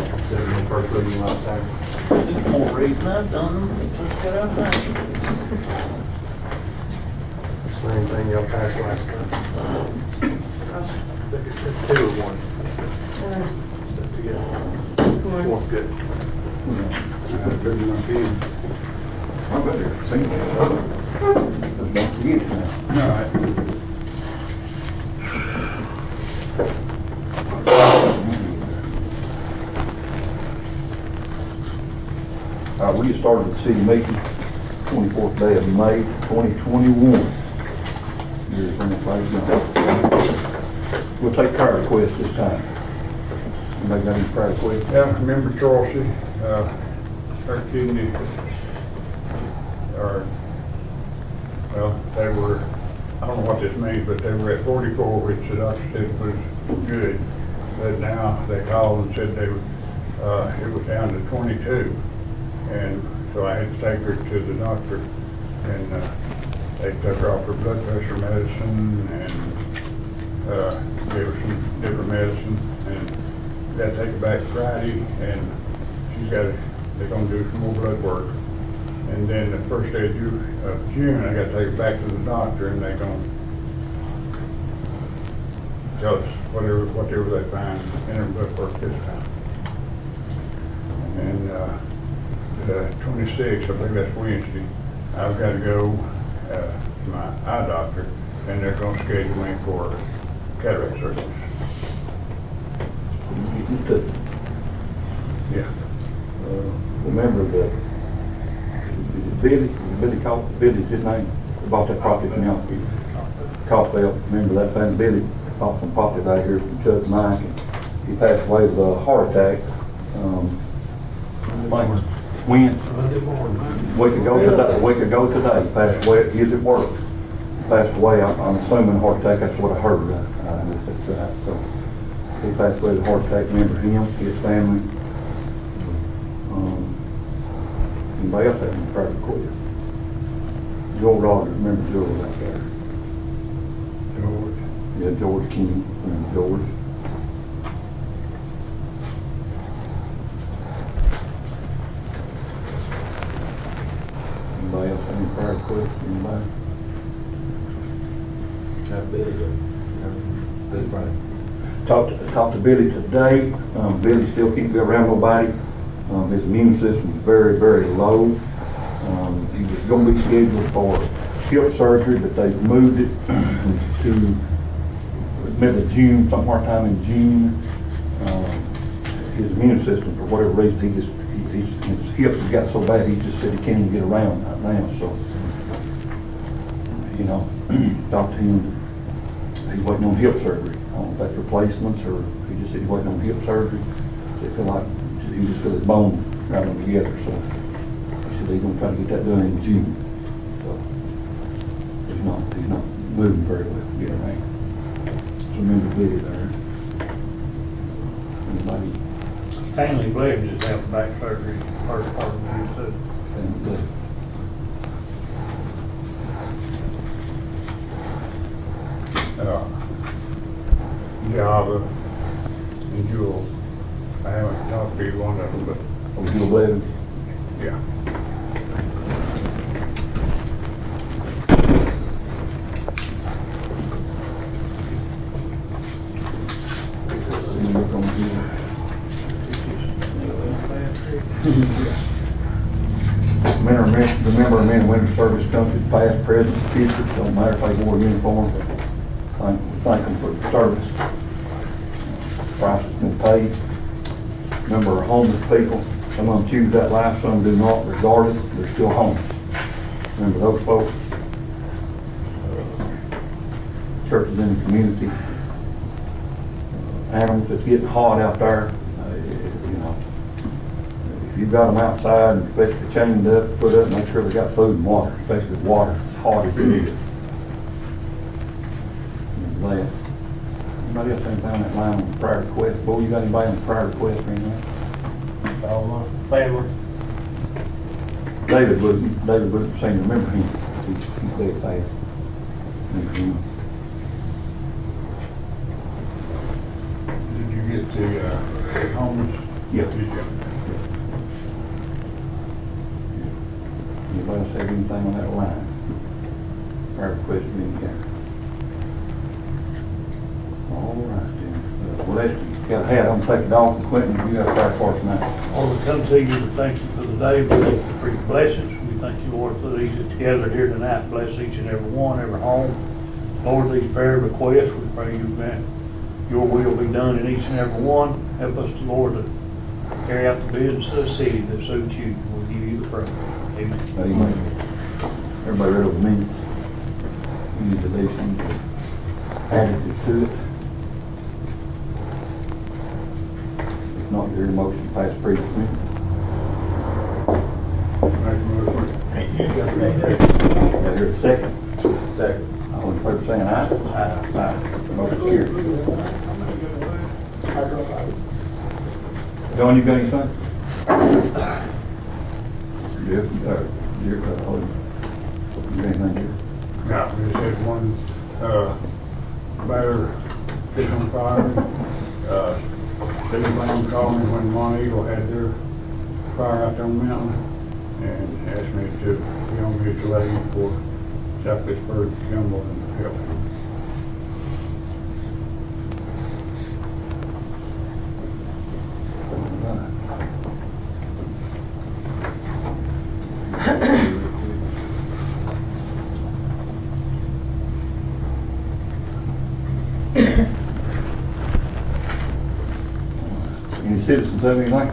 Said in the first reading last time. More reading I've done, just get out there. Same thing y'all passed last time. I think it's two or one. Stuck together. One's good. I better think about it. Just don't forget it now. All right. We get started with the city meeting, 24th day of May, 2021. Here's when everybody's gone. We'll take prayer requests this time. Anybody got any prayer requests? Yeah, remember Chelsea, her kidney, or, well, they were, I don't know what this means, but they were at 44, which the doctor said was good. But now they called and said it was down to 22. And so I had to take her to the doctor, and they took her off her blood pressure medicine and gave her some different medicine, and got to take her back Friday, and they're gonna do some more blood work. And then the first day of June, I got to take her back to the doctor, and they're gonna tell us whatever they find in her blood work this time. And 26th, I think that's Wednesday, I've got to go to my eye doctor, and they're going to schedule me for cataract surgery. Yeah. Remember Billy's his name, he bought that property from y'all. Caulfield, remember that family, Billy bought some property out here from Chuck and Mike, and he passed away with a heart attack. When? A week ago today, passed away, he's at work. Passed away, I'm assuming a heart attack, that's what I heard. So he passed away with a heart attack, remember him, his family. Anybody else have any prayer requests? Joel Rogers, remember Joel out there? George. Yeah, George King, remember George. Anybody else have any prayer requests? Anybody? That Billy good. Billy Bryant. Talked to Billy today. Billy still can't be around nobody. His immune system is very, very low. He was going to be scheduled for hip surgery, but they've moved it to middle of June, somewhere time in June. His immune system, for whatever reason, his hips have got so bad, he just said he can't even get around right now. So, talked to him. He's waiting on hip surgery. I don't know if that's replacements or he just said he's waiting on hip surgery. They feel like he just feel his bones rattling together. So he said he's going to try to get that done in June. So he's not moving very well to get around. So remember Billy there. Anybody? Stanley Blevins just had back surgery, first part of the year too. And, Java and Jewel. I haven't talked to either one of them, but Bill Blevins. yeah. Remember men and women's service country, past, present, future, don't matter if they wore a uniform. Thank them for the service. Price has been paid. Remember our homeless people, some of them choose that life, some do not, regardless, they're still homeless. Remember those folks. Churches in the community. Animals, it's getting hot out there. If you've got them outside, and especially chained up, put up, make sure they got food and water, especially water, as hot as it is. That. Anybody else anything on that line on the prayer request? Boy, you got anybody on the prayer request or anything? All my family. David Wood, saying, remember him. He's dead fast. Remember him. Did you get the homeless Yeah. Did you? Anybody else have anything on that line? Or request of any kind? All right, then. Well, you got a hat on, take it off, and Quentin, you got a prayer for us now. I want to come to you to thank you for the day, we thank you for your blessings. We thank you, Lord, for these that gathered here tonight. Bless each and every one, every home. Lord, these prayer requests, we pray you grant your will be done in each and every one. Help us, Lord, to carry out the business of the city that suits you. We'll give you the praise. Amen. Amen. Everybody read over the minutes? You need to do some additives to it. If not, your motion to pass previous minutes. Make a motion. Got here a second. Second. All in favor saying aye? Aye. Motion carried. John, you got anything? Jeff, hold on. You got anything here? Yeah, we just had one, bear fish on fire. Steve Brown called me when Mont Eagle had their fire out there on the mountain and asked me to be on mutual aid for South Pittsburgh Jumbo and help him. Any citizens have anything?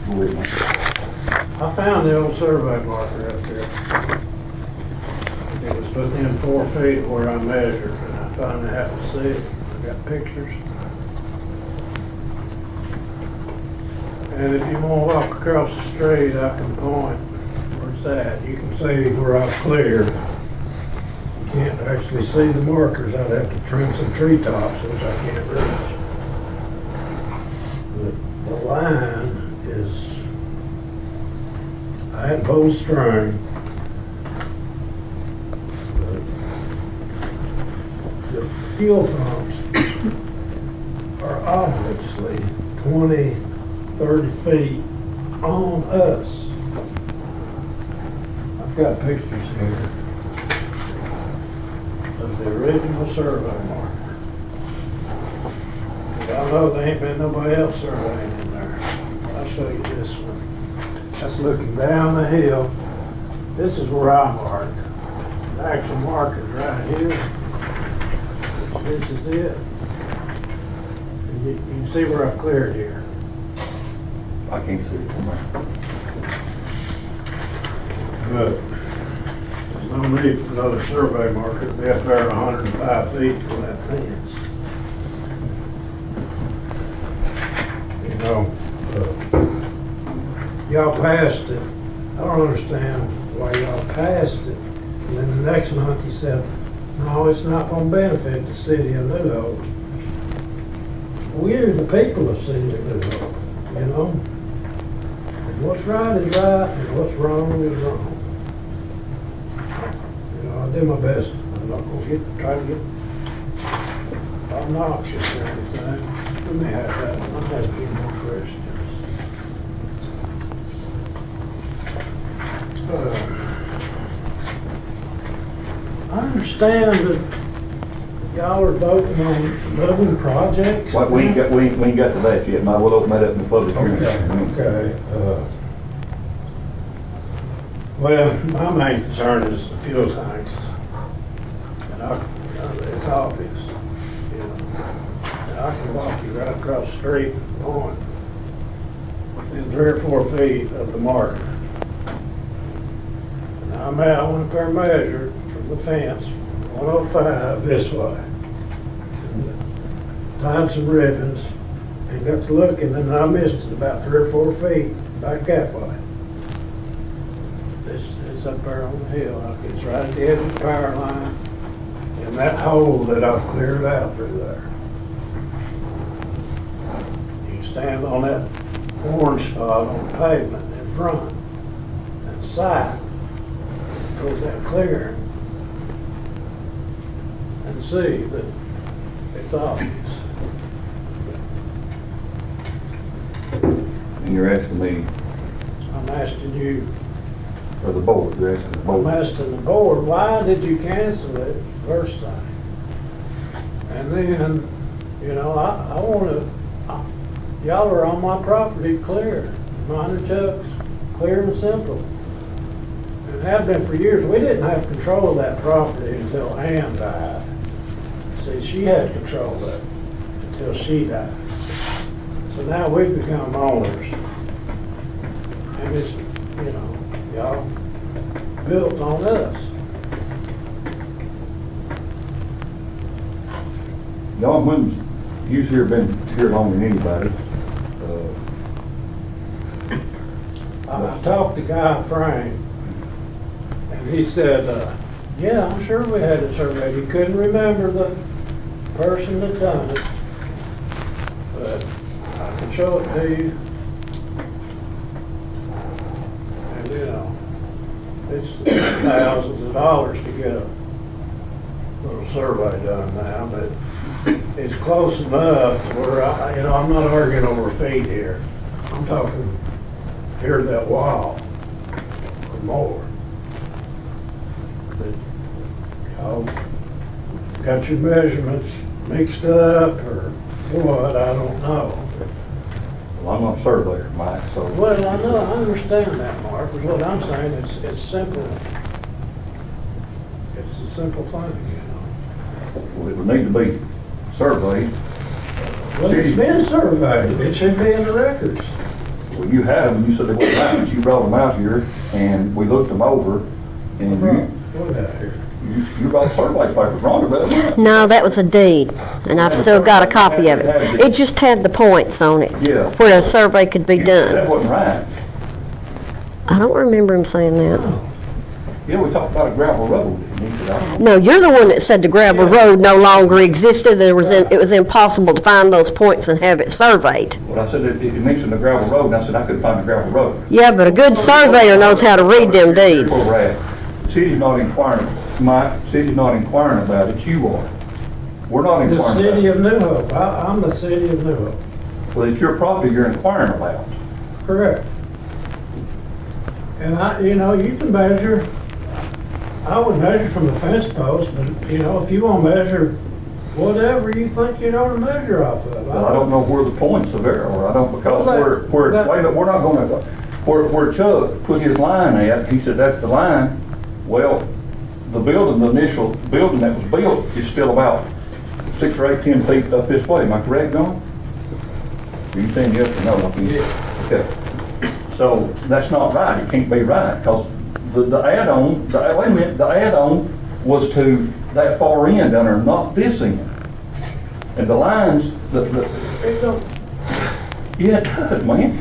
Go ahead, Mike. I found the old survey marker up there. It was within 4 feet of where I measured, and I finally happened to see it. I got pictures. And if you want to walk across the street, I can point where it's at. You can see where I've cleared. You can't actually see the markers. I'd have to trim some treetops, which I can't reach. The line is, I had pulled string. The fuel pumps are obviously 20, 30 feet on us. I've got pictures here of the original survey marker. But I know there ain't been nobody else surveying in there. I'll show you this one. That's looking down the hill. This is where I marked. The actual marker's right here. This is it. And you can see where I've cleared here. I can't see it from there. But there's no need for another survey marker to be up there 105 feet from that fence. You know, y'all passed it. I don't understand why y'all passed it. And then the next month you said, no, it's not going to benefit the city of New Hope. We're the people of city of New Hope, you know? And what's right is right, and what's wrong is wrong. You know, I'll do my best. I'm not going to try to get obnoxious or anything. Let me have that one. I'll have a few more questions. I understand that y'all are voting on moving projects. What, we ain't got to that yet, Mike. We'll open that up in the public hearing. Okay. Well, my main concern is the fuel tanks. And it's obvious, you know. And I can walk you right across the street going within 3 or 4 feet of the marker. Now, I went up there and measured from the fence, 105 this way. Tied some ribbons and got to looking, and I missed it about 3 or 4 feet back that way. It's up there on the hill. It's right at the edge of the power line, and that hole that I've cleared out through there. You stand on that orange spot on the pavement in front and sight towards that clearing and see that it's obvious. And you're asking me, I'm asking you, or the board, you're asking the I'm board. asking the board, why did you cancel it first time? And then, you know, I wanna, y'all are on my property clear, mine and Chuck's, clear and simple. And have been for years. We didn't have control of that property until Ann died. See, she had control of it until she died. So now we've become owners. And it's, you know, y'all built on us. Y'all, when, you've here been here longer than anybody. I talked to Guy Frank, and he said, yeah, I'm sure we had it surveyed. He couldn't remember the person that done it, but I can show it to you. And, you know, it's thousands of dollars to get a little survey done now, but it's close enough to where you know, I'm not arguing over feet here. I'm talking here to that wall or more. But y'all got your measurements mixed up or what, I don't know. Well, I'm not a surveyor, Mike, so. Well, I know, I understand that, Mark, but what I'm saying is, it's simple. It's a simple thing, you know. Well, it would need to be surveyed. Well, it's been surveyed, it should be in the records. Well, you had them, and you said they weren't right, but you brought them out here, and we looked them over, and What out here? you brought survey papers, Rhonda, but. No, that was a deed, and I've still got a copy of it. It just had the points on it. Yeah. Where a survey could be That done. wasn't right. I don't remember him saying that. Yeah, we talked about a gravel road, and he said, I don't know. No, you're the one that said the gravel road no longer existed. It was impossible to find those points and have it surveyed. Well, I said, it mentioned the gravel road, and I said, I couldn't find the gravel road. Yeah, but a good surveyor knows how to read them Here's deeds. where we're at. The city's not inquiring, Mike, the city's not inquiring about it, you are. We're not The inquiring city about of New Hope, I'm the city of New Hope, it. Well, it's your property you're inquiring about. correct. And you know, you can measure, I would measure from the fence post, but, you know, if you want to measure whatever you think you know to measure off of. Well, I don't know where the points of error are, I don't, because Well, wait a minute, we're not gonna, where Chuck put his line at, he said, that's the line. Well, the building, the initial building that was built is still about 6 or 8, 10 feet up this way, am I correct, John? Are you saying yes or no? Yeah. Okay. So, that's not right, it can't be right, because the add-on, wait a minute, the add-on was to that far end down there, not this end. And the lines, It don't- yeah, it does, man.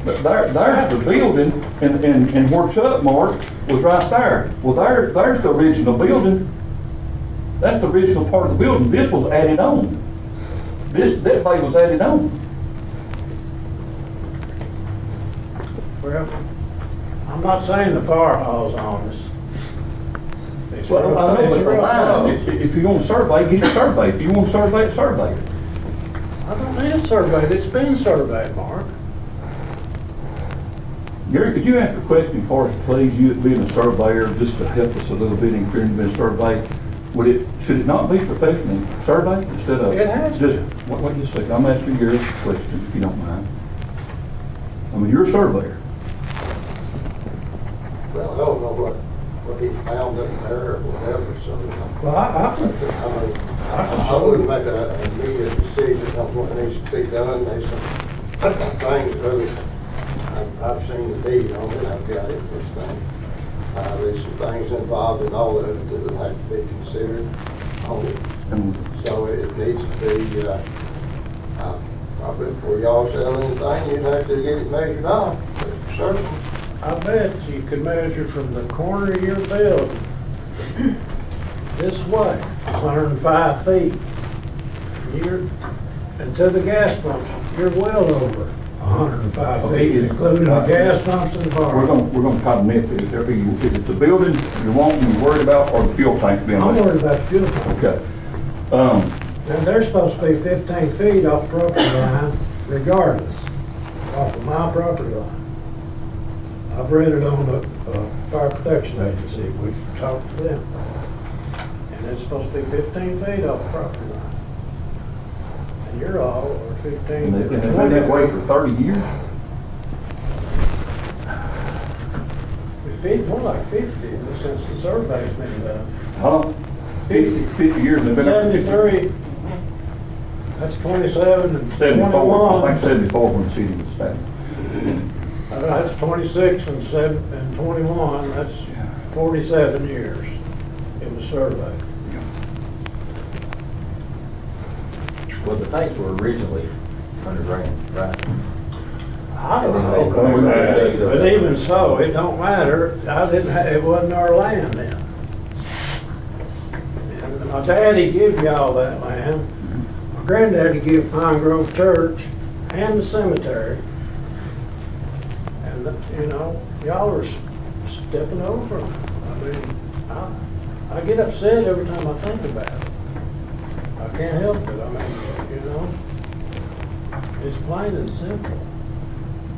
But there's the building, and where Chuck marked was right there. Well, there's the original building. That's the original part of the building. This was added on. That way was added on. Well, I'm not saying the fire hall's on us. It's Well, real- I know, it's but the real line, close. if you want to survey, get it surveyed. If you want to survey it, survey it. I don't need it surveyed, it's been surveyed, Mark. Gary, could you answer a question for us, please? You being a surveyor, just to help us a little bit in clearing the survey. Should it not be professionally surveyed instead of? It has to. Just, wait just a second, I'm asking Gary a question, if you don't mind. I mean, you're a surveyor. Well, I don't know what he found up there or whatever, so, Well, I mean, I wouldn't make an immediate decision on what needs to be done. There's some things really, I've seen the deed on it, I've got it, this thing. There's some things involved in all of it that will have to be considered on it. And So it needs to be, probably before y'all sell anything, you'd have to get it measured off, for certain. I bet you could measure from the corner of your building this way, 105 feet. And to the gas pumps, you're well over 105 feet, including the gas pumps and the fire. we're gonna try to nitpick it. Is it the building you're wanting, you're worried about, or the fuel tanks being I'm left? worried about the fuel pump. Okay. And they're supposed to be 15 feet off property line regardless. off of my property line. I've read it on the Fire Protection Agency, we talked to them. And it's supposed to be 15 feet off the property line. And you're all are 15 And they've to been 20. that way for 30 years? More like 50 since the survey's been done. How long? 50 years, and they've been there for 50. 73, that's 27 and 74, I 21. think 74 when the city was established. That's 26 and 21, that's 47 years it was surveyed. Well, the tanks were originally underground, right? I don't Oh, know, but even so, it don't matter, it wasn't our land then. And my daddy gave y'all that land, my granddaddy gave Pine Grove Church and the cemetery. And, you know, y'all are stepping over them. I mean, I get upset every time I think about it. I can't help it, I mean, you know, it's plain and simple.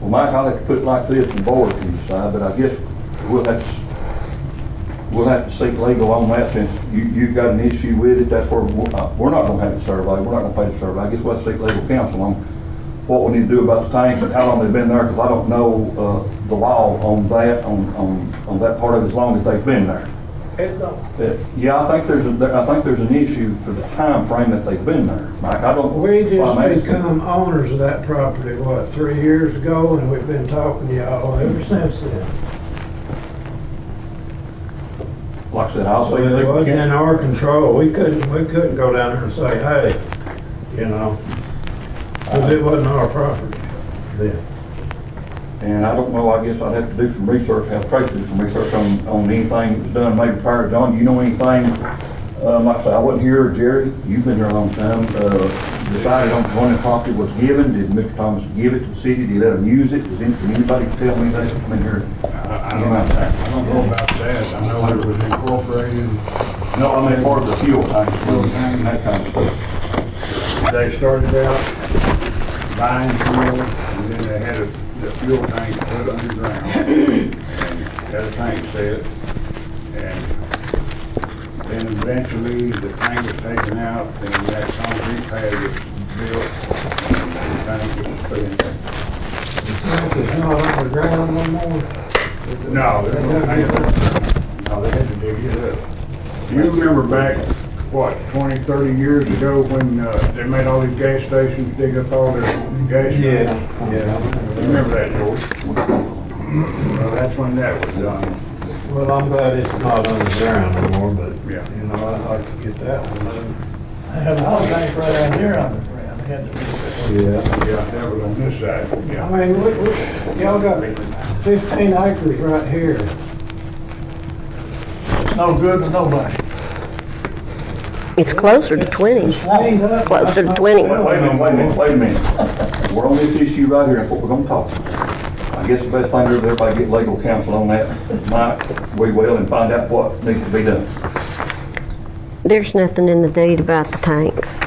Well, Mike, I'll have to put it like this, and the board can decide, but I guess we'll have to seek legal on that since you've got an issue with it. That's where, we're not gonna have the survey, we're not gonna pay the survey. I guess we'll have to seek legal counsel on what we need to do about the tanks and how long they've been there, because I don't know, the law on that, on that part of it, as long as they've been there. It don't. Yeah, I think there's an issue for the time frame that they've been there, Mike. I don't. We well, I'm just asking. become owners of that property, what, 3 years ago, and we've been talking to y'all ever since then. Like I said, I'll So say it legal wasn't in counsel. our control, we couldn't go down there and say, hey, you know, because it wasn't our property then. And I don't know, I guess I'd have to do some research, have Tracy do some research on anything that was done maybe prior to John. Do you know anything? Like I said, I wasn't here, Jerry, you've been here a long time, decided on when the property was given. Did Mr. Thomas give it to the city? Did he let them use it? Can anybody tell me that? I've been here. I don't know about that. I know it was incorporated. No, I mean, part of the fuel tank, and that kind of stuff. They started out buying fuel, and then they had the fuel tank put underground, and had a tank set, and then eventually the tank was taken out, and that concrete pad was built, and the tank was put in there. It's not underground no more. No, they had to dig it up. You remember back, what, 20, 30 years ago when they made all these gas stations dig up all their gas? Yeah. You remember that, George? Well, that's when that was done. Well, I'm glad it's not underground anymore, but, Yeah. you know, I'd like to get that one. I have a whole tank right down here underground. They had to do Yeah. Yeah, that was on this side, yeah. I mean, y'all got 15 acres right here. it. It's no good to nobody. It's closer to 20. It's closer to 20. Wait a minute. We're on this issue right here, that's what we're gonna talk about. I guess the best thing is everybody get legal counsel on that, Mike, we will, and find out what needs to be done. There's nothing in the deed about the tanks.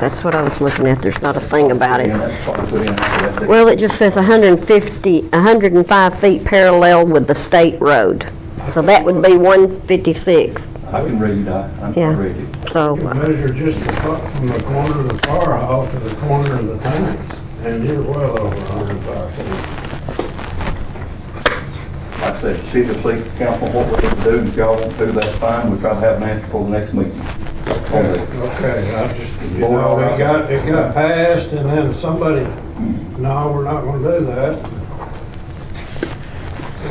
That's what I was looking at. There's not a thing about And it. that's what we put in, that's it. Well, it just says 105 feet parallel with the state road. So that would be 156. I can read, I Yeah. read it. So, You measure just from the corner of the fire hall to the corner of the tanks, and you're well over 105 feet. Like I said, see the city council, what we need to do, and if y'all want to, that's fine, we'll try to have an answer for the next meeting. Okay, I just, you know, it got passed, and then somebody, no, we're not gonna do that.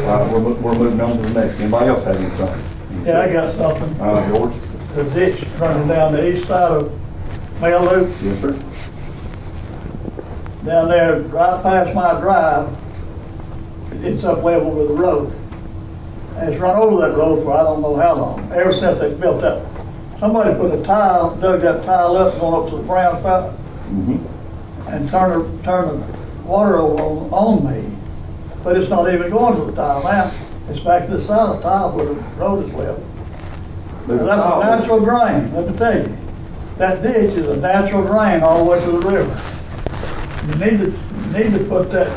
All right, we're moving on to the next, anybody else have anything? Yeah, I got something. George? The ditch running down the east side of Mail Loop, Yes, sir. down there, right past my drive, it's up level with the road. And it's run over that road for I don't know how long, ever since they built that. Somebody put a tile, dug that tile up, going up to the brown fountain, Mm-hmm. and turned the water over on me. But it's not even going to the tile now. It's back to the side of the tile where the road is level. There's Now, that's a tile. natural drain, let me tell you. That ditch is a natural drain all the way to the river. You need to put that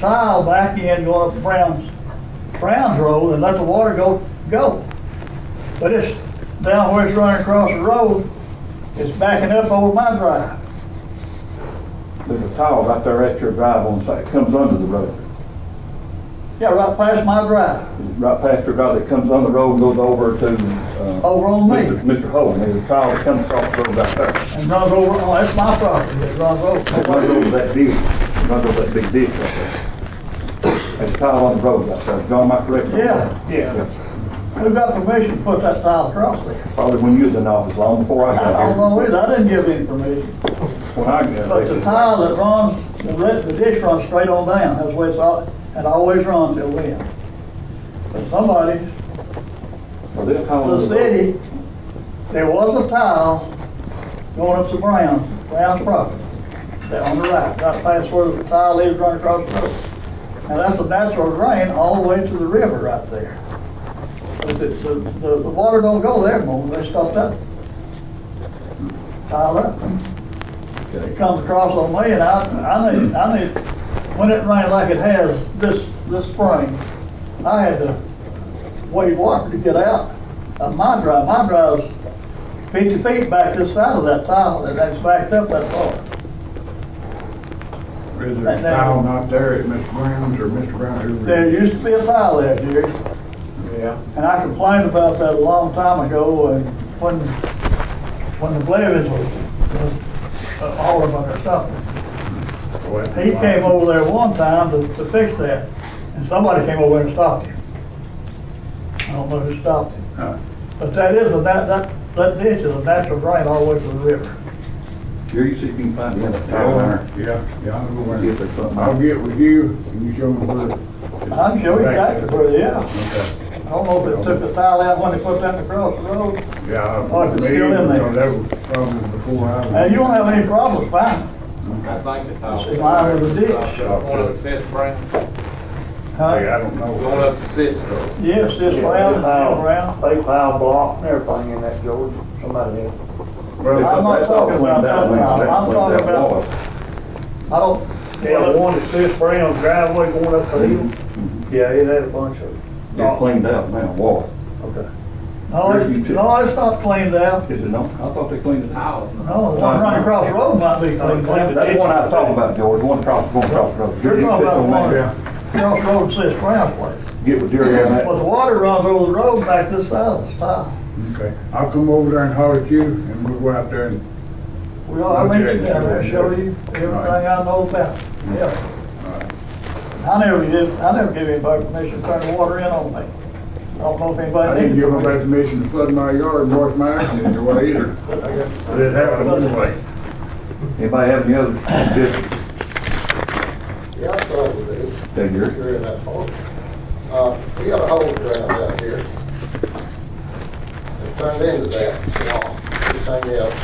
tile back in going up Brown's Road and let the water go. But it's down where it's running across the road, it's backing up over my drive. There's a tile right there at your drive on site, comes under the road. Yeah, right past my drive, Right past your drive that comes on the road and goes over to, over on me, Mr. Holden. There's a tile that comes across the road right there. and runs over, oh, that's my property, it runs It runs over. over that ditch, it runs over that big ditch right there. There's a tile on the road right there. John, am I correct? Yeah. Yeah. Who got permission to put that tile across there? Probably when you was in office, long before I I got don't here. know either, I didn't give any permission. When I got But the there. tile that runs, the ditch runs straight on down, that's the way it's all, and always runs till then. But somebody, Well, there's a tile on the road. city, there was a tile going up to Brown's property, there on the right past where the tile is running across the road. And that's a natural drain all the way to the river right there. But the water don't go there no more, they stopped that tile up. It comes across on me, and I need, when it rained like it has this spring, I had to wade water to get out of my drive. My drive's 50 feet back this side of that tile, and that's backed up that far. Is there a tile not there at Mr. Brown's or Mr. Brown? who- There used to be a tile there, Jerry, Yeah. and I complained about that a long time ago, and when the Blevins was alderman or something. Well, He came over there one time to fix that, and somebody came over and stopped him. I don't know who stopped him. Huh. But that that ditch is a natural drain all the way to the river. Here, you see if you can find the other tile there. Yeah, I'll go See if in. there's something. I'll get with you and you show me where. I can show you exactly where they are. Okay. I don't know if they took the tile out when they put that across the road. Yeah. Oh, if it's still in there. That was probably before I was. And you won't have any problems finding it. I think the tile. It's lined with a ditch. Going up to Cisco Brown, Huh? Hey, I don't know. going up to Cisco. Yes, it's round and still round. They pile block and everything in that, George, somebody else. Well, I'm not That's all talking about cleaned out that now. tile. That's I'm cleaned talking out about, was. I don't, Yeah, the one that says Brown's driveway going up the hill, yeah, it had a bunch of, It's cleaned out now, was. okay. no, it's not cleaned out. Is it not? I thought they cleaned it out. No, the one running across the road might be cleaned out. That's the one I was talking about, George, the one going across the road. You're Jerry, talking sit about on one that. across the road says Brown's place. Get with Jerry on But that. the water runs over the road back this side of the tile. Okay, I'll come over there and holler at you and we'll go out there and, I'll meet you down there, show you everything I know about. Yeah. I never gave anybody permission to turn the water in on me. I don't know if I anybody didn't needed give them permission. permission to flood my yard, north my accident anyway either. But it happened anyway. Anybody have any other business? Yeah, I thought we did. That yours? Sure in that part. We got a hole ground out here. It turned into that, everything else.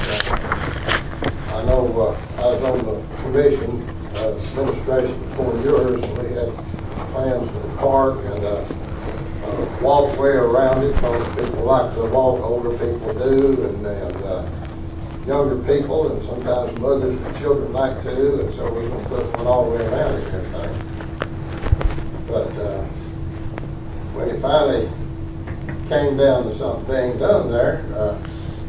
I know, I was on the commission, administration before yours, and we had plans for the park and, walkway around it, because people like to walk, older people do, and younger people, and sometimes mothers with children like to, and so we're gonna put one all the way around it and everything. But, when it finally came down to something being done there,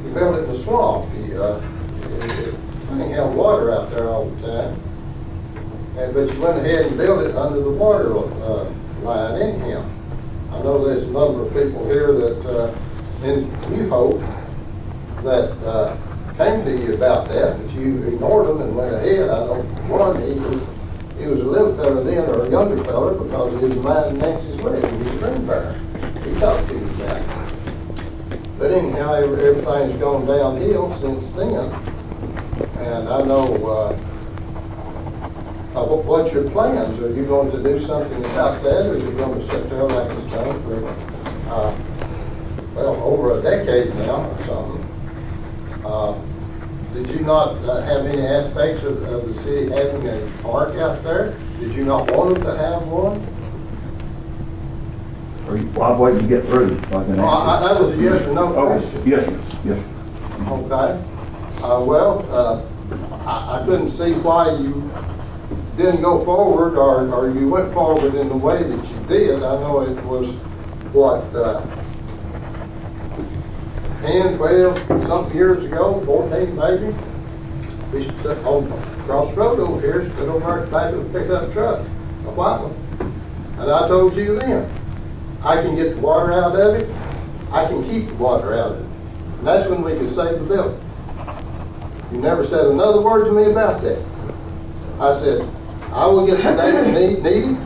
we built it in the swamp. It held water out there all the time. But you went ahead and built it under the water line anyhow. I know there's a number of people here that, in New Hope, that came to you about that, but you ignored them and went ahead. I know one, he was a little fella then, or a younger fella, because he was minding Nancy's wedding. He was a dream bearer. He talked to you about it. But anyhow, everything's gone downhill since then. And I know, what's your plans? Are you going to do something about that, or are you going to sit there like it's done for, well, over a decade now or something? Did you not have any aspects of the city having a park out there? Did you not want them to have one? Well, I'm waiting to get through. So I can answer. That was a yes or no Oh, question. yes, sir. Yes, sir. Okay. Well, I couldn't see why you didn't go forward, or you went forward in the way that you did. I know it was, what, 10, 12, something years ago, 14 maybe. We used to sit on across the road over here, stood over there at the back of the pickup truck, a white one. And I told you then, I can get the water out of it, I can keep the water out of it. And that's when we can save the building. You never said another word to me about that. I said, I will get the data needed.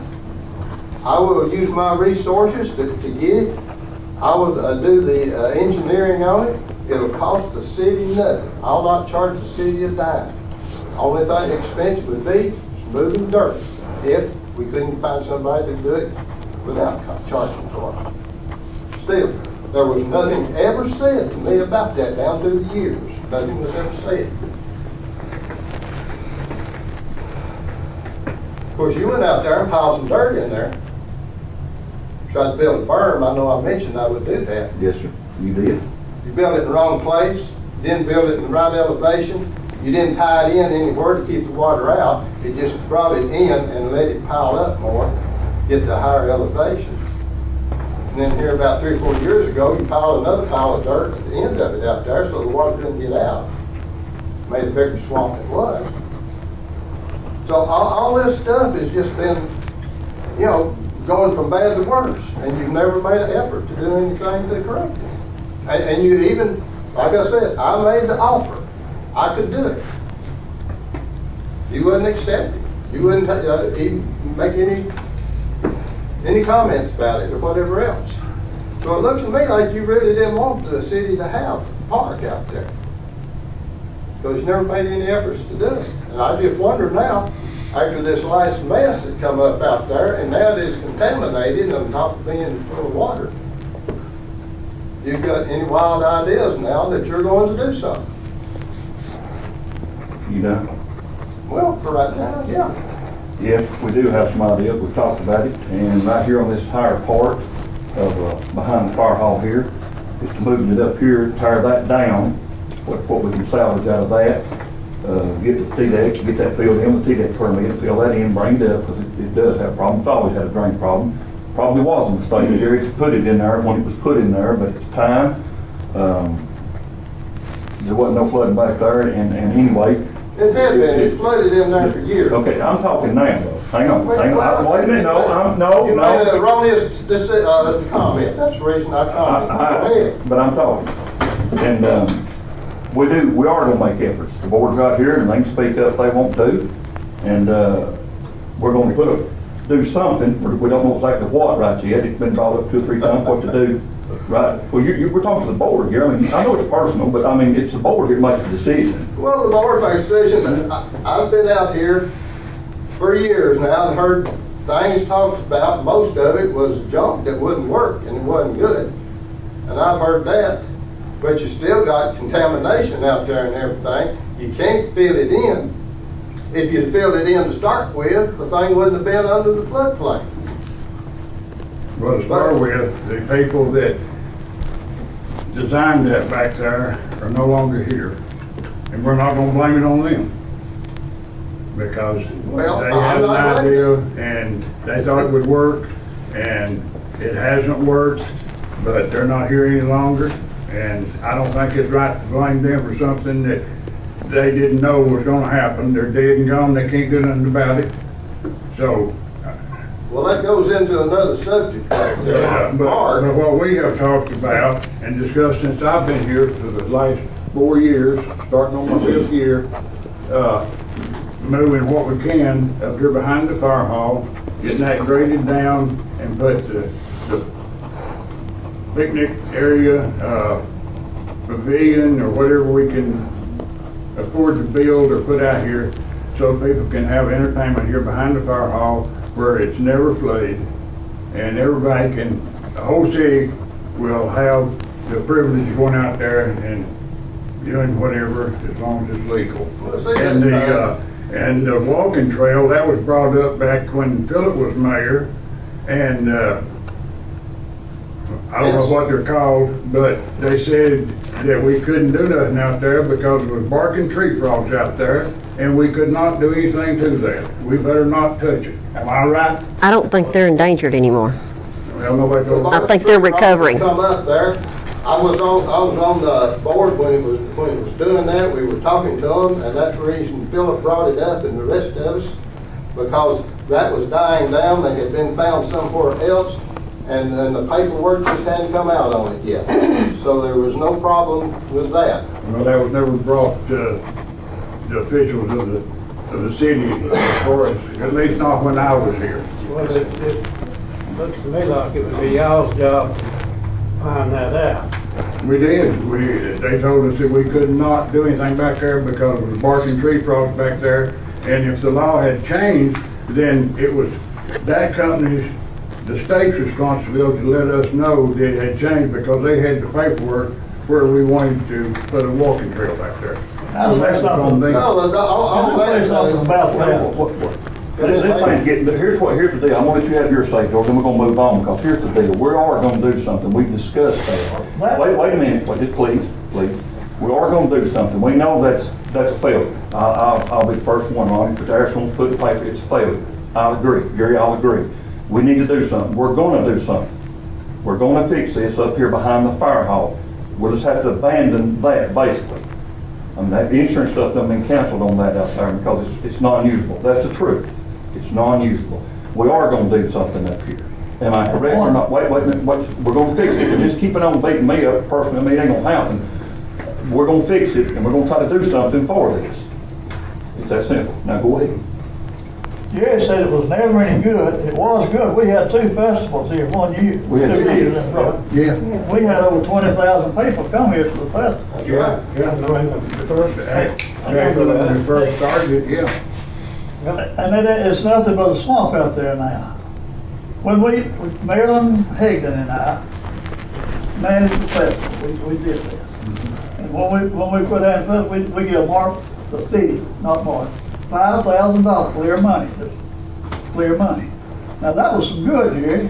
I will use my resources to get it. I will do the engineering on it. It'll cost the city nothing. I'll not charge the city a dime. Only thing expense would be is moving dirt, if we couldn't find somebody to do it without charging for it. Still, there was nothing ever said to me about that down through the years. Nothing was ever said. Of course, you went out there and piled some dirt in there. Tried to build a berm. I know I mentioned I would do that. Yes, sir, you did. You built it in the wrong place, didn't build it in the right elevation, you didn't tie it in anywhere to keep the water out, it just brought it in and let it pile up more, get to a higher elevation. And then here about 3 or 4 years ago, you piled another pile of dirt at the end of it out there so the water couldn't get out. Made a bigger swamp than it was. So all this stuff has just been, you know, going from bad to worse, and you've never made an effort to do anything to correct it. And you even, like I said, I made the offer. I could do it. You wouldn't accept it. You wouldn't even make any comments about it or whatever else. So it looks to me like you really didn't want the city to have a park out there, because you never made any efforts to do it. And I just wonder now, after this last mess that come up out there, and now it is contaminated on top of being full of water, you've got any wild ideas now that you're going to do something? You know? Well, for right now, yeah. Yes, we do have some ideas. We've talked about it. And right here on this higher part of behind the fire hall here is to moving it up here, tear that down, what we can salvage out of that, get the T-deck, get that filled in with T-deck permit, fill that in, bring it up, because it does have a problem. It's always had a drain problem. Probably was a mistake here to put it in there when it was put in there, but at the time, there wasn't no flooding back there, and anyway. It had been, it flooded in there for years. Okay, I'm talking now, though. Hang on. Wait a minute, no. You made an erroneous comment, that's the reason I commented. Go ahead. But I'm talking. And we are gonna make efforts. The board's right here, and they can speak up if they want to. And we're gonna do something. We don't know exactly what right yet. It's been brought up 2 or 3 times what to do. Right. Well, we're talking to the board here. I mean, I know it's personal, but I mean, it's the board here makes the decision. Well, the board makes decisions. I've been out here for years now and heard things talked about. Most of it was junk that wouldn't work and it wasn't good. And I've heard that. But you still got contamination out there and everything. You can't fill it in. If you'd filled it in to start with, the thing wouldn't have been under the floodplain. Well, to start with, the people that designed that back there are no longer here. And we're not gonna blame it on them. Because Well, they I'm had an not idea and they thought it would work, and it hasn't worked, but they're not here any longer. And I don't think it's right to blame them for something that they didn't know was gonna happen. They're dead and gone, they can't do nothing about it. So, Well, that goes into another subject. but what we have talked about and discussed since I've been here for the last 4 years, starting on my 5th year, moving what we can up here behind the fire hall, getting that graded down and put the picnic area, pavilion or whatever we can afford to build or put out here so people can have entertainment here behind the fire hall where it's never flooded, and everybody can, the whole city will have the privilege of going out there and doing whatever as long as it's legal. Well, see, And the walking trail, that was brought up back when Philip was mayor, and I don't know what they're called, but they said that we couldn't do nothing out there because there was barking tree frogs out there, and we could not do anything to that. We better not touch it. Am I right? I don't think they're endangered anymore. Well, nobody goes. I think they're recovering. Come up there. I was on the board when it was doing that. We were talking to them, and that's the reason Philip brought it up and the rest of us, because that was dying down. They had been found somewhere else, and the paperwork just hadn't come out on it yet. So there was no problem with that. Well, that was never brought to the officials of the city as far as, at least not when I was here. Well, it looks to me like it would be y'all's job to find that out. We did. They told us that we could not do anything back there because of the barking tree frogs back there. And if the law had changed, then it was that company's, the state's responsibility to let us know that it had changed because they had the paperwork where we wanted to put a walking trail back there. I'll So say that was on something. them. No, all I'll say something about that. This thing's getting, here's the deal, I want to let you have your say, George, then we're gonna move on, because here's the deal, we are gonna do something, we discussed that. Wait a minute, just please, we are gonna do something, we know that's a failure. I'll be the first one on it, but Harris wants to put the paper, it's a failure. I'll agree, Gary, I'll agree. We need to do something, we're gonna do something. We're gonna fix this up here behind the fire hall. We'll just have to abandon that, basically. I mean, that insurance stuff done been canceled on that out there because it's non-usable. That's the truth. It's non-usable. We are gonna do something up here. Am I correct or not? Wait a minute, we're gonna fix it. And just keeping on beating me up personally, I mean, it ain't gonna happen. We're gonna fix it and we're gonna try to do something for this. It's that simple. Now go ahead. Jerry said it was never any good. It was good. We had 2 festivals here one year. We had 2 years six. in a row. Yeah. We had over 20,000 people come here for the festival. That's right. Yeah, no, in the first, Back when we first started, yeah. And it's nothing but a swamp out there now. When Marilyn Higdon and I managed the festival, we did that. And when we put that, we give Mark, the city, not Mark, $5,000 clear money, clear money. Now that was some good, Jerry.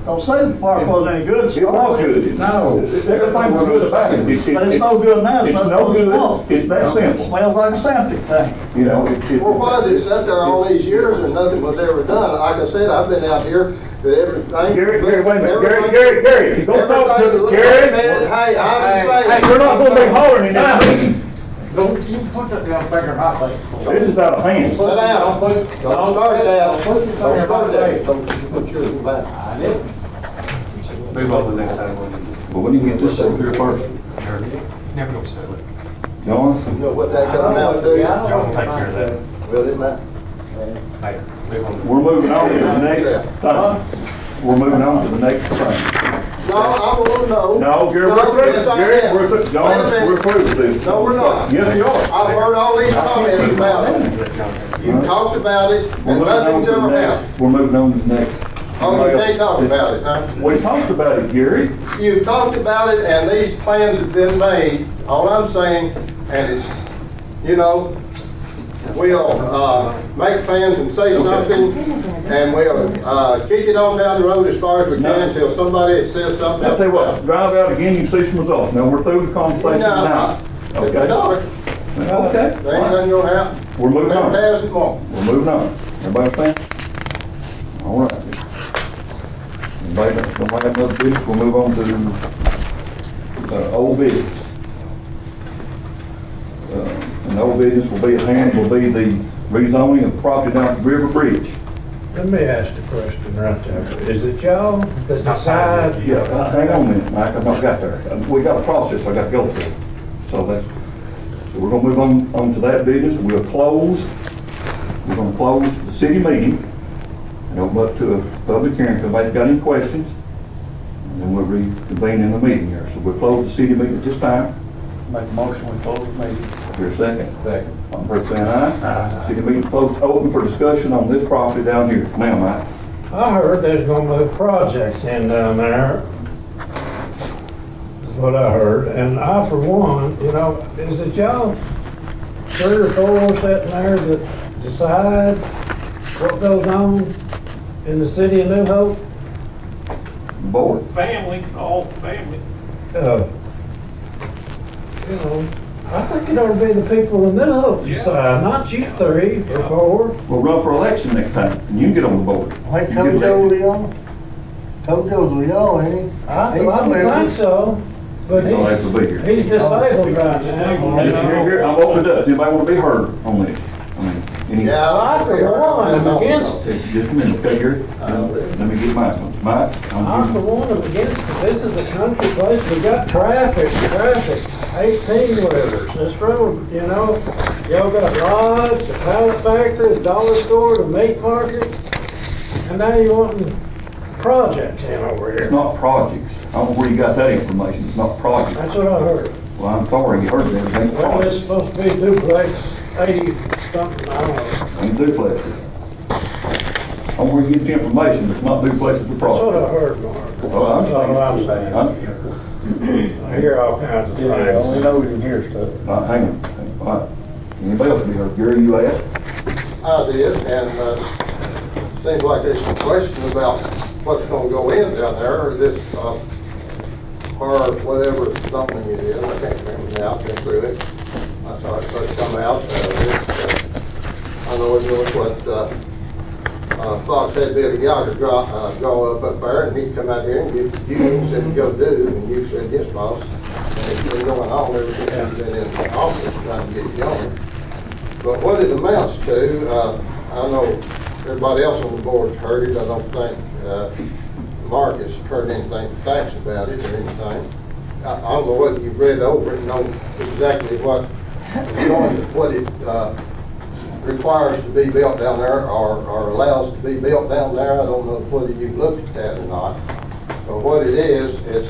Don't say the park wasn't any good. It was good. No, everything was good about it. But it's no good now. It's no good. It's that simple. Smells like a septic tank. You know, Well, why is it sat there all these years and nothing was ever done? Like I said, I've been out here, everything. Gary, wait a minute, Gary, if you don't talk to Gary, Hey, I'm saying. hey, you're not gonna be hollering in that meeting. Don't you put that down finger hot thing. This is out of hand. Sit down. Don't start that. Don't put your Don't finger start hot that. thing. Don't put yours in back. I did. Move on to the next item. Well, when you get this up here first, Never gonna settle it. John? You know what that come out to? John will take care of that. Will it, Matt? Hey, move on. We're moving on to the next thing. We're moving on to the next thing. No, I want to know. No, Gary, No, we're through. yes, I Gary, am. we're through. Wait a John, minute. we're through with this. No, we're not. Yes, you are. I've heard all these comments about it. Let John take it. You talked about it, We're and moving on nothing's to the ever next. happened. We're moving on to the next. Oh, you can't talk about it, huh? We talked about it, Gary. You've talked about it, and these plans have been made. All I'm saying, and it's, you know, we'll, make plans and say something, and we'll, kick it on down the road as far as we can until somebody says something I'll else. tell you about what, it. drive out again, you see some results. Now, we're through the conversation now. No, Okay. no, Okay. there ain't nothing gonna happen. We're moving Never on. has and won't. We're moving on. Everybody understand? All right. Anybody don't have another business, we'll move on to, old business. And old business will be at hand, will be the rezoning of the property down at the River Bridge. let me ask the question right there. Is it y'all that not decide? time Yeah, hang on a minute, Mike, I've not got there. We got a process I got to go through. So we're gonna move on to that business. We're gonna close the city meeting and open up to a public hearing. If anybody's got any questions, and then we'll reconvene in the meeting here. So we'll close the city meeting at this time. Make a motion, we close the meeting. Here a second. Second. All in favor, saying aye. City meeting closed, open for discussion on this property down here. Now, Mike. I heard there's gonna move projects in down there. Is what I heard, and I, for one, you know, is it y'all 3 or 4 sitting there that decide what goes on in the city of New Hope? Board. Family, all family. You know, I think it ought to be the people in the middle decide, not you three or four. We'll run for election next time, and you can get on the board. Like You get elected. Tojo's Leo, ain't he? I don't think so, but He's gonna have to be here. he's disabled right now. Here, I'm opening it up. Does anybody want to be heard on this? I mean, any? Yeah. I, for one, am against it. Just a minute, okay, Gary? Let me get mine. Mike? I, for one, am against it. This is a country place. We got traffic, 18 wheelers. This road, you know, y'all got lodge, a pallet factory, a dollar store, a meat market, and now you wanting projects in over It's here. not projects. I don't know where you got that information. It's not projects. That's what I heard. Well, I'm sorry you heard that. It ain't Well, it's projects. supposed to be duplex, 80 something, I don't know. Ain't duplexes. I don't know where you get your information. It's not duplexes or That's what projects. I heard, Mark. Well, I'm That's all I'm saying. I hear all kinds of things. know we can hear stuff. Hang on. All right. Anybody else be heard? Gary, you asked? I did, and seems like there's some question about what's gonna go in down there, or this, or whatever something it is, I can't remember now, I've been through it. I saw it first come out, I know it was what, Fox had Billy Gallagher draw up there, and he'd come out here and give you, and said, go do, and you said, yes, boss. And it's been going on ever since he's been in the office trying to get it going. But what it amounts to, I know everybody else on the board's heard it. I don't think Mark has heard anything from Tax about it or anything. I don't know whether you've read over it and know exactly what it requires to be built down there or allows to be built down there. I don't know whether you've looked at that or not. But what it is, it's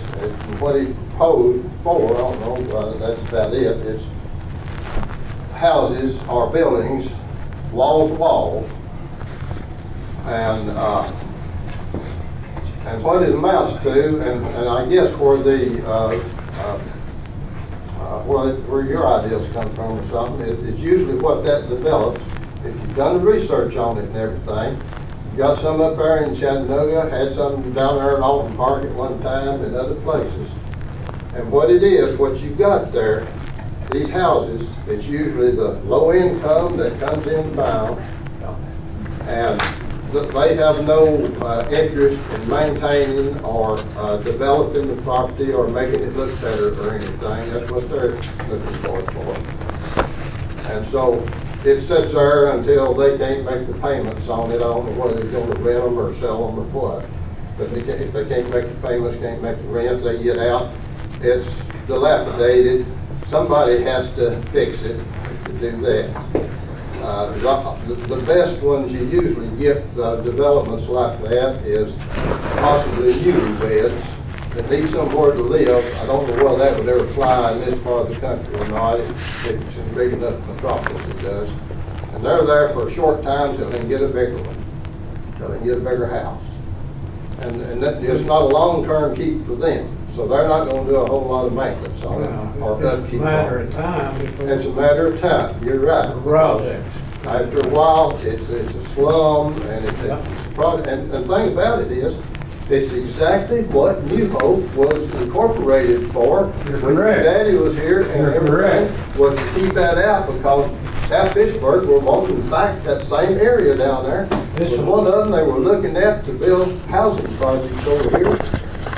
what he proposed for, I don't know, that's about it. It's houses or buildings, wall to wall, and what it amounts to, and I guess where the where your ideas come from or something, it's usually what that develops. If you've done the research on it and everything, you got some up there in Chattanooga, had some down there in Alton Park at one time, and other places. And what it is, what you've got there, these houses, it's usually the low income that comes in to buy them, and they have no interest in maintaining or developing the property or making it look better or anything. That's what they're looking for it for. And so it sits there until they can't make the payments on it. I don't know whether they're going to rent them or sell them or what. But if they can't make the payments, can't make the rent, they get out. It's dilapidated. Somebody has to fix it to do that. The best ones you usually get, developments like that, is possibly unit beds that need somewhere to live. I don't know whether that would ever fly in this part of the country or not. It's in big enough metropolis it does. And they're there for a short time till they can get a bigger one, till they can get a bigger house. And that, it's not a long-term keep for them. So they're not going to do a whole lot of maintenance on it or It's upkeep a on matter it. of time before. It's a matter of time, you're right. Projects. After a while, it's a slum, and it's a product, and the thing about it is, it's exactly what New Hope was incorporated for. You're When your correct. daddy was here, and You're everything was to keep that out, because South Fitchburg were wanting back that same area down there. This Was one. one of them they were looking at to build housing projects over here,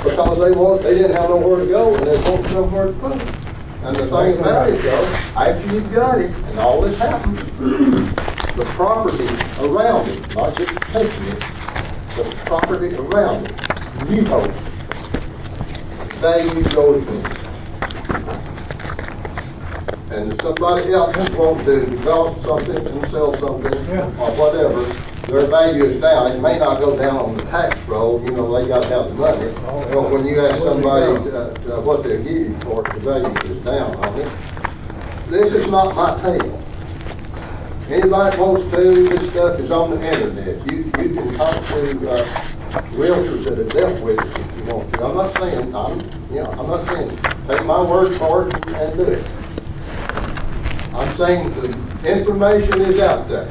because they didn't have nowhere to go, and they wanted somewhere to put them. And the thing about it though, after you've got it, and all this happens, the property around it, not just taking it, the property around it, you hope, value goes with it. And if somebody else wants to develop something and sell something, or whatever, their value is down. It may not go down on the tax roll, you know, they gotta have the money. But when you ask somebody what they'll give you for it, the value is down on it. This is not my tale. Anybody wants to, this stuff is on the internet. You can talk to realtors that have dealt with it if you want to. I'm not saying, take my word for it and do it. I'm saying the information is out there.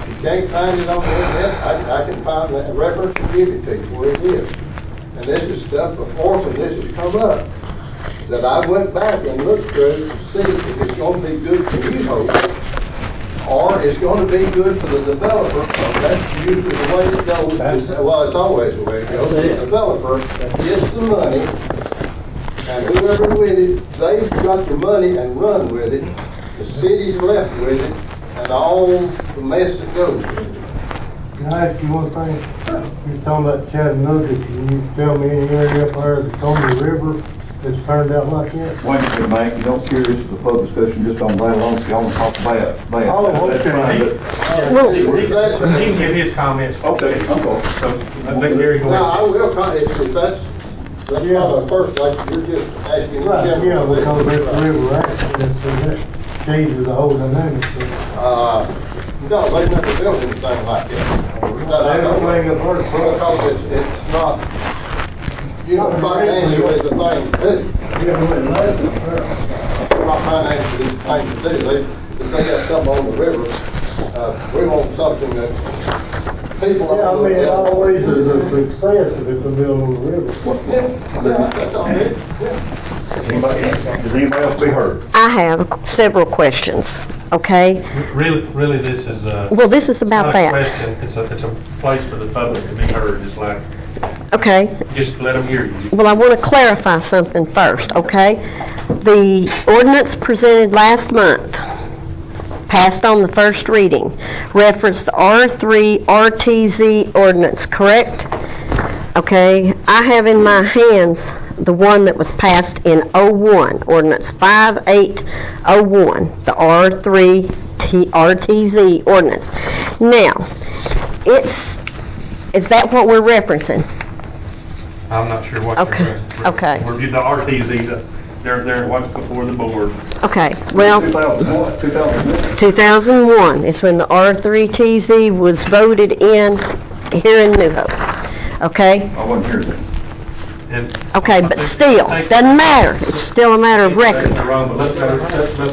If you can't find it on the internet, I can find a reference and give it to you where it is. And this is stuff before, and this has come up. that I went back and looked through to see if it's gonna be good for you folks, or it's gonna be good for the developer, because that's usually the way it goes. Well, it's always the way it goes. The developer gets the money, and whoever with it, they've got the money and run with it. The city's left with it, and all the mess that goes with it. Can I ask you one thing? You're talking about Chattanooga, can you tell me any area up there that's on the river that's turned out like that? Wait a minute, Mike, you don't care, this is a public discussion just on that alone, so y'all want to talk about that. Oh, That's okay. fine, but- He can give his comments. Okay, I'm sorry. So, let Gary go Now, I ahead. will, if that's not a first, like, you're just asking in Right, yeah, general. because that's the river accident, so that changes the whole dynamic. No, they never built anything like that. Everything apart from. Because it's not, you know, financial is the thing to do. Not financial is the thing to do. If they got something on the river, we want something that's people. Yeah, I mean, it always is a success if it's a mill on the river. That's all it is. Does anybody else be heard? I have several questions, okay? Really, this is Well, this is about not a that. question. It's a place for the public to be heard. It's like, Okay, just let them hear you. well, I want to clarify something first, okay? The ordinance presented last month, passed on the first reading, referenced the R3 RTZ ordinance, correct? Okay, I have in my hands the one that was passed in '01, ordinance 5801, the R3 RTZ ordinance. Now, is that what we're referencing? I'm not sure what you're Okay, referencing. okay. We're the RTZs, they're what's before the board. Okay, well, 2001, 2001. 2001 is when the R3TZ was voted in here in New Hope, okay? I wasn't here then. And Okay, but still, doesn't matter, it's still a matter of record. They're wrong, but let's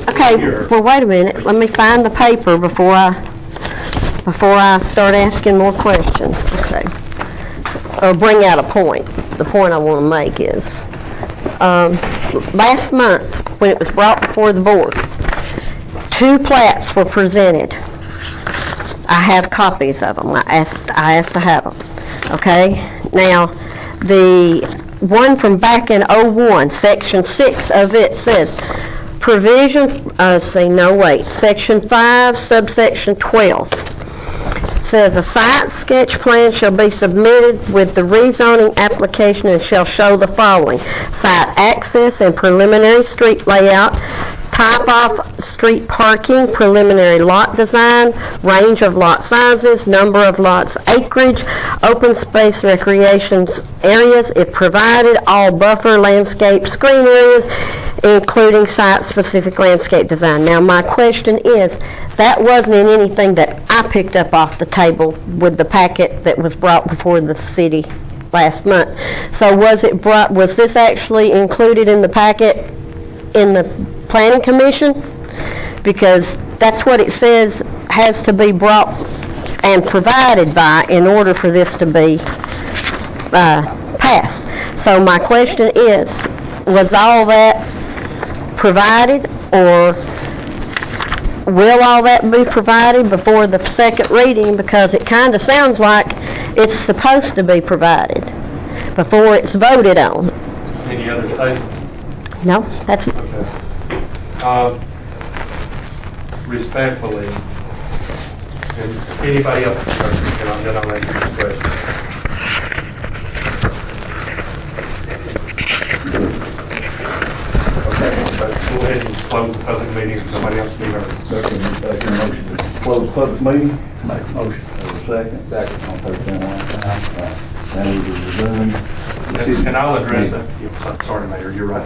Okay, hear. well, wait a minute, let me find the paper before I start asking more questions, okay? Or bring out a point. The point I want to make is, last month, when it was brought before the board, 2 plats were presented. I have copies of them. I asked to have them, okay? Now, the one from back in '01, section 6 of it says, provision, section 5, subsection 12. It says, a site sketch plan shall be submitted with the rezoning application and shall show the following: site access and preliminary street layout, type of street parking, preliminary lot design, range of lot sizes, number of lots, acreage, open space recreation areas if provided, all buffer landscape screen areas, including site-specific landscape design. Now, my question is, that wasn't in anything that I picked up off the table with the packet that was brought before the city last month. So was this actually included in the packet in the planning commission? Because that's what it says has to be brought and provided by in order for this to be passed. So my question is, was all that provided, or will all that be provided before the second reading? Because it kind of sounds like it's supposed to be provided before it's voted on. Any other statements? No, that's, Okay. Respectfully, and anybody else, then I'll answer the question. Go ahead and close the public meeting, if somebody else can be heard. Second, motion to close public meeting. Make a motion. Have a second. Second. All fair say aye. Now we will resume. And I'll address that. Sorry, Mayor, you're right.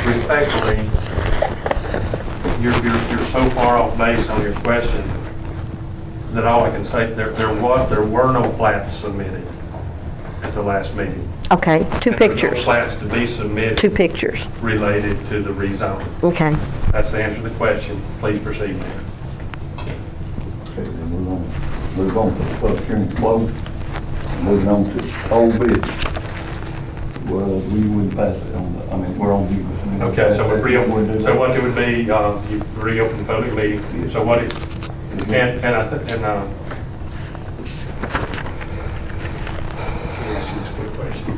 Respectfully, you're so far off base on your question that all I can say, there were no plats submitted at the last meeting. okay, 2 And there were pictures. no plats to be submitted 2 pictures. related to the rezoning. Okay. That's the answer to the question. Please proceed, Mayor. Okay, then move on to the public hearing closed. Moving on to old business. Well, we wouldn't pass it on the, I mean, we're on the. Okay, so we reopen, so what it would be, you reopen the public meeting, so what it, and I, let me ask you this quick question.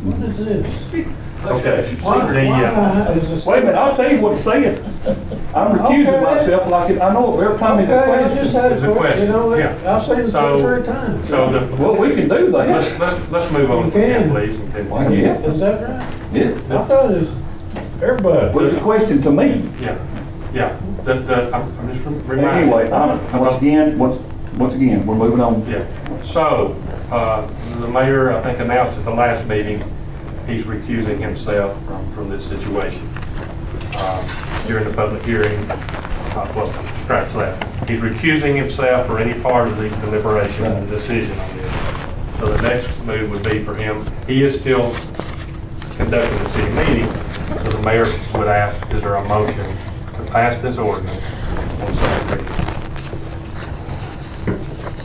What is this? Okay, Why is this? Wait a minute, I'll tell you what it's saying. I'm recusing Okay. myself like it, I know every time it's a Okay, I just question. had It's a a question, question, you know, yeah. I've seen it So- 2 or 3 times. So the, Well, we can do let's, that. let's move on, You can. please. Why, yeah, Is that right? yeah. I thought it was, Everybody. Well, it's a question to me. Yeah, yeah, I'm just reminding. Anyway, once again, we're moving on. Yeah, so, the mayor, I think, announced at the last meeting, he's recusing himself from this situation. During the public hearing, well, scratch that. He's recusing himself for any part of the deliberation and the decision on this. So the next move would be for him, he is still conducting the city meeting, so the mayor would ask, is there a motion to pass this ordinance on second reading?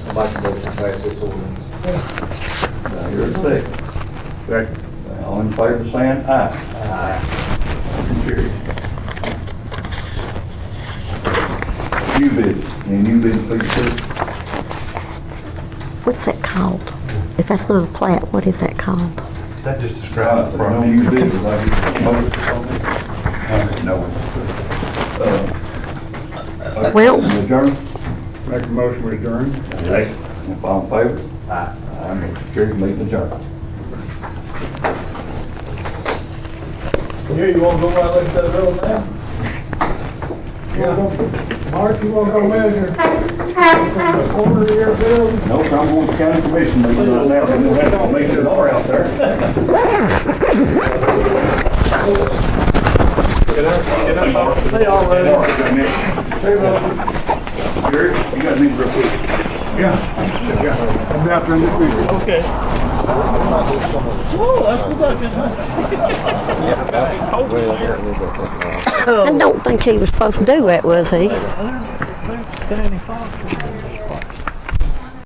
I'd like to vote to pass this ordinance. Now, here's a second. Second. All in favor, saying aye. Aye. Motion carried. New business, any new business, please, sir? What's that called? If that's not a plat, what is that called? That just describes the No property. new business, I get motion. No. Well- Adjourn? Make a motion to adjourn. If all in favor? Aye. Aye, motion carried, meeting adjourned. Here, you wanna go right look at that road now? Mark, you wanna go measure from the corner of your building? No, so I'm going to county commission meeting right now, and we'll have to make sure they're out there. They already are. Jerry, you got me real quick. Yeah. I'm out there in the future. Okay. Oh, that's what I I don't think he was supposed to do that, was he? There's Danny Foster.